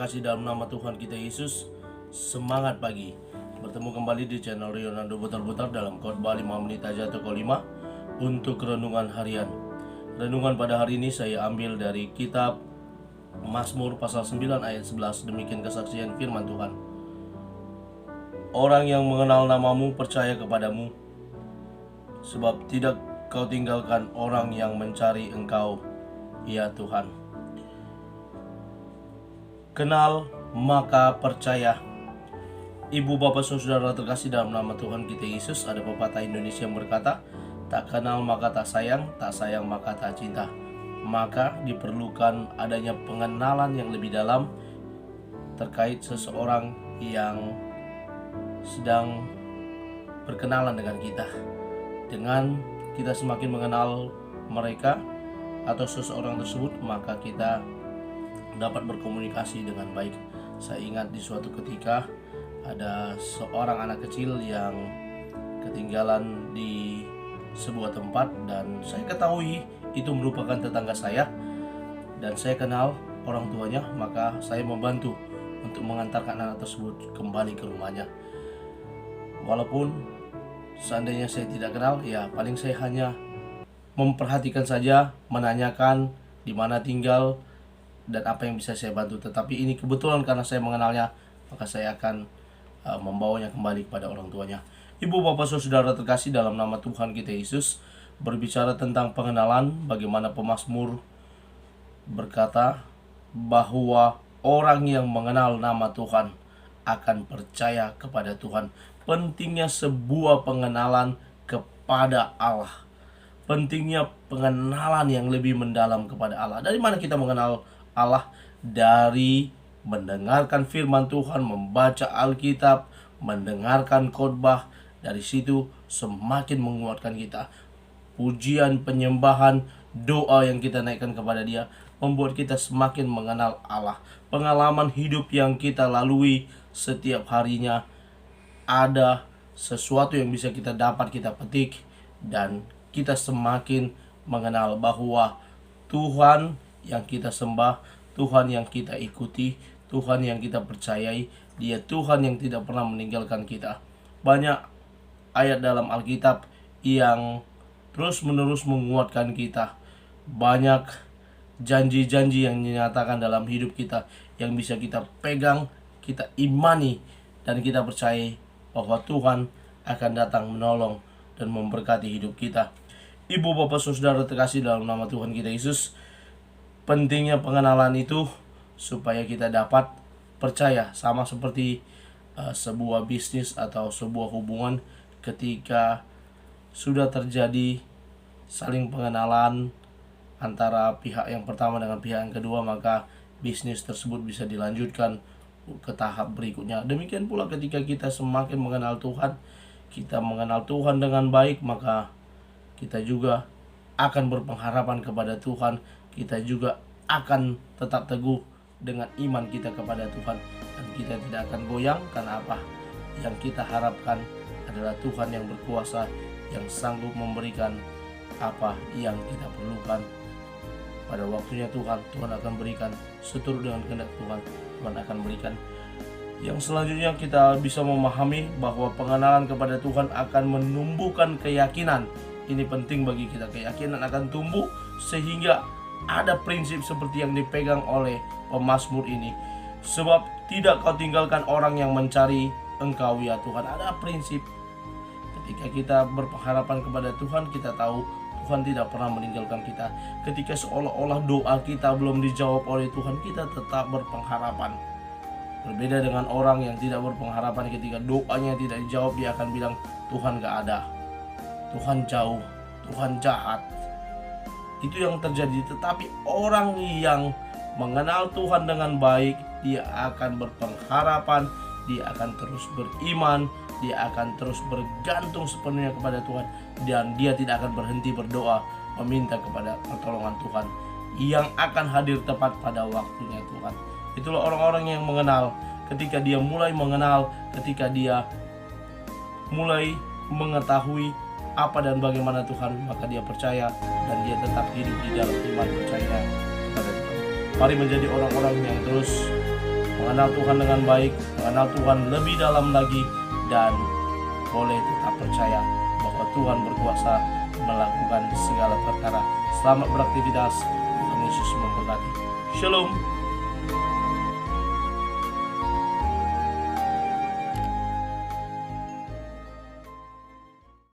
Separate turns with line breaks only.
terkasih dalam nama Tuhan kita Yesus, semangat pagi. Bertemu kembali di channel Rionando Butar-Butar dalam khotbah 5 menit aja atau 5 untuk renungan harian. Renungan pada hari ini saya ambil dari kitab Mazmur pasal 9 ayat 11. Demikian kesaksian firman Tuhan. Orang yang mengenal namamu percaya kepadamu, sebab tidak kau tinggalkan orang yang mencari engkau, ya Tuhan. Kenal maka percaya. Ibu bapak saudara terkasih dalam nama Tuhan kita Yesus, ada pepatah Indonesia yang berkata, tak kenal maka tak sayang maka tak cinta. Maka diperlukan adanya pengenalan yang lebih dalam terkait seseorang yang sedang berkenalan dengan kita. Dengan kita semakin mengenal mereka atau seseorang tersebut, maka kita dapat berkomunikasi dengan baik. Saya ingat di suatu ketika ada seorang anak kecil yang ketinggalan di sebuah tempat, dan saya ketahui itu merupakan tetangga saya dan saya kenal orang tuanya, maka saya membantu untuk mengantarkan anak tersebut kembali ke rumahnya. Walaupun seandainya saya tidak kenal, ya paling saya hanya memperhatikan saja, menanyakan di mana tinggal dan apa yang bisa saya bantu. Tetapi ini kebetulan karena saya mengenalnya, maka saya akan membawanya kembali kepada orang tuanya. Ibu bapak saudara terkasih dalam nama Tuhan kita Yesus, berbicara tentang pengenalan, bagaimana pemazmur berkata bahwa orang yang mengenal nama Tuhan akan percaya kepada Tuhan. Pentingnya sebuah pengenalan kepada Allah, pentingnya pengenalan yang lebih mendalam kepada Allah. Dari mana kita mengenal Allah? Dari mendengarkan firman Tuhan, membaca Alkitab, mendengarkan khotbah. Dari situ semakin menguatkan kita. Pujian, penyembahan, doa yang kita naikkan kepada Dia membuat kita semakin mengenal Allah. Pengalaman hidup yang kita lalui setiap harinya, ada sesuatu yang bisa kita dapat, kita petik, dan kita semakin mengenal bahwa Tuhan yang kita sembah, Tuhan yang kita ikuti, Tuhan yang kita percayai, Dia Tuhan yang tidak pernah meninggalkan kita. Banyak ayat dalam Alkitab yang terus-menerus menguatkan kita. Banyak janji-janji yang dinyatakan dalam hidup kita yang bisa kita pegang, kita imani, dan kita percayai bahwa Tuhan akan datang menolong dan memberkati hidup kita. Ibu bapak saudara terkasih dalam nama Tuhan kita Yesus, pentingnya pengenalan itu supaya kita dapat percaya. Sama seperti sebuah bisnis atau sebuah hubungan, ketika sudah terjadi saling pengenalan antara pihak yang pertama dengan pihak yang kedua, maka bisnis tersebut bisa dilanjutkan ke tahap berikutnya. Demikian pula ketika kita semakin mengenal Tuhan, kita mengenal Tuhan dengan baik, maka kita juga akan berpengharapan kepada Tuhan. Kita juga akan tetap teguh dengan iman kita kepada Tuhan, dan kita tidak akan goyang. Karena apa? Yang kita harapkan adalah Tuhan yang berkuasa, yang sanggup memberikan apa yang kita perlukan. Pada waktunya Tuhan akan berikan seturut dengan kehendak Tuhan akan berikan. Yang selanjutnya kita bisa memahami bahwa pengenalan kepada Tuhan akan menumbuhkan keyakinan. Ini penting bagi kita, keyakinan akan tumbuh sehingga ada prinsip seperti yang dipegang oleh pemazmur ini. Sebab tidak kau tinggalkan orang yang mencari engkau, ya Tuhan. Ada prinsip. Ketika kita berpengharapan kepada Tuhan, kita tahu Tuhan tidak pernah meninggalkan kita. Ketika seolah-olah doa kita belum dijawab oleh Tuhan, kita tetap berpengharapan. Berbeda dengan orang yang tidak berpengharapan, ketika doanya tidak dijawab, dia akan bilang Tuhan gak ada, Tuhan jauh, Tuhan jahat. Itu yang terjadi. Tetapi orang yang mengenal Tuhan dengan baik, dia akan berpengharapan, dia akan terus beriman, dia akan terus bergantung sepenuhnya kepada Tuhan, dan dia tidak akan berhenti berdoa meminta kepada pertolongan Tuhan yang akan hadir tepat pada waktunya Tuhan. Itulah orang-orang yang mengenal. Ketika dia mulai mengenal, ketika dia mulai mengetahui apa dan bagaimana Tuhan, maka dia percaya dan dia tetap hidup di dalam iman percaya kepada Tuhan. Mari menjadi orang-orang yang terus mengenal Tuhan dengan baik, mengenal Tuhan lebih dalam lagi, dan boleh tetap percaya bahwa Tuhan berkuasa melakukan segala perkara. Selamat beraktivitas, Tuhan Yesus memberkati. Shalom.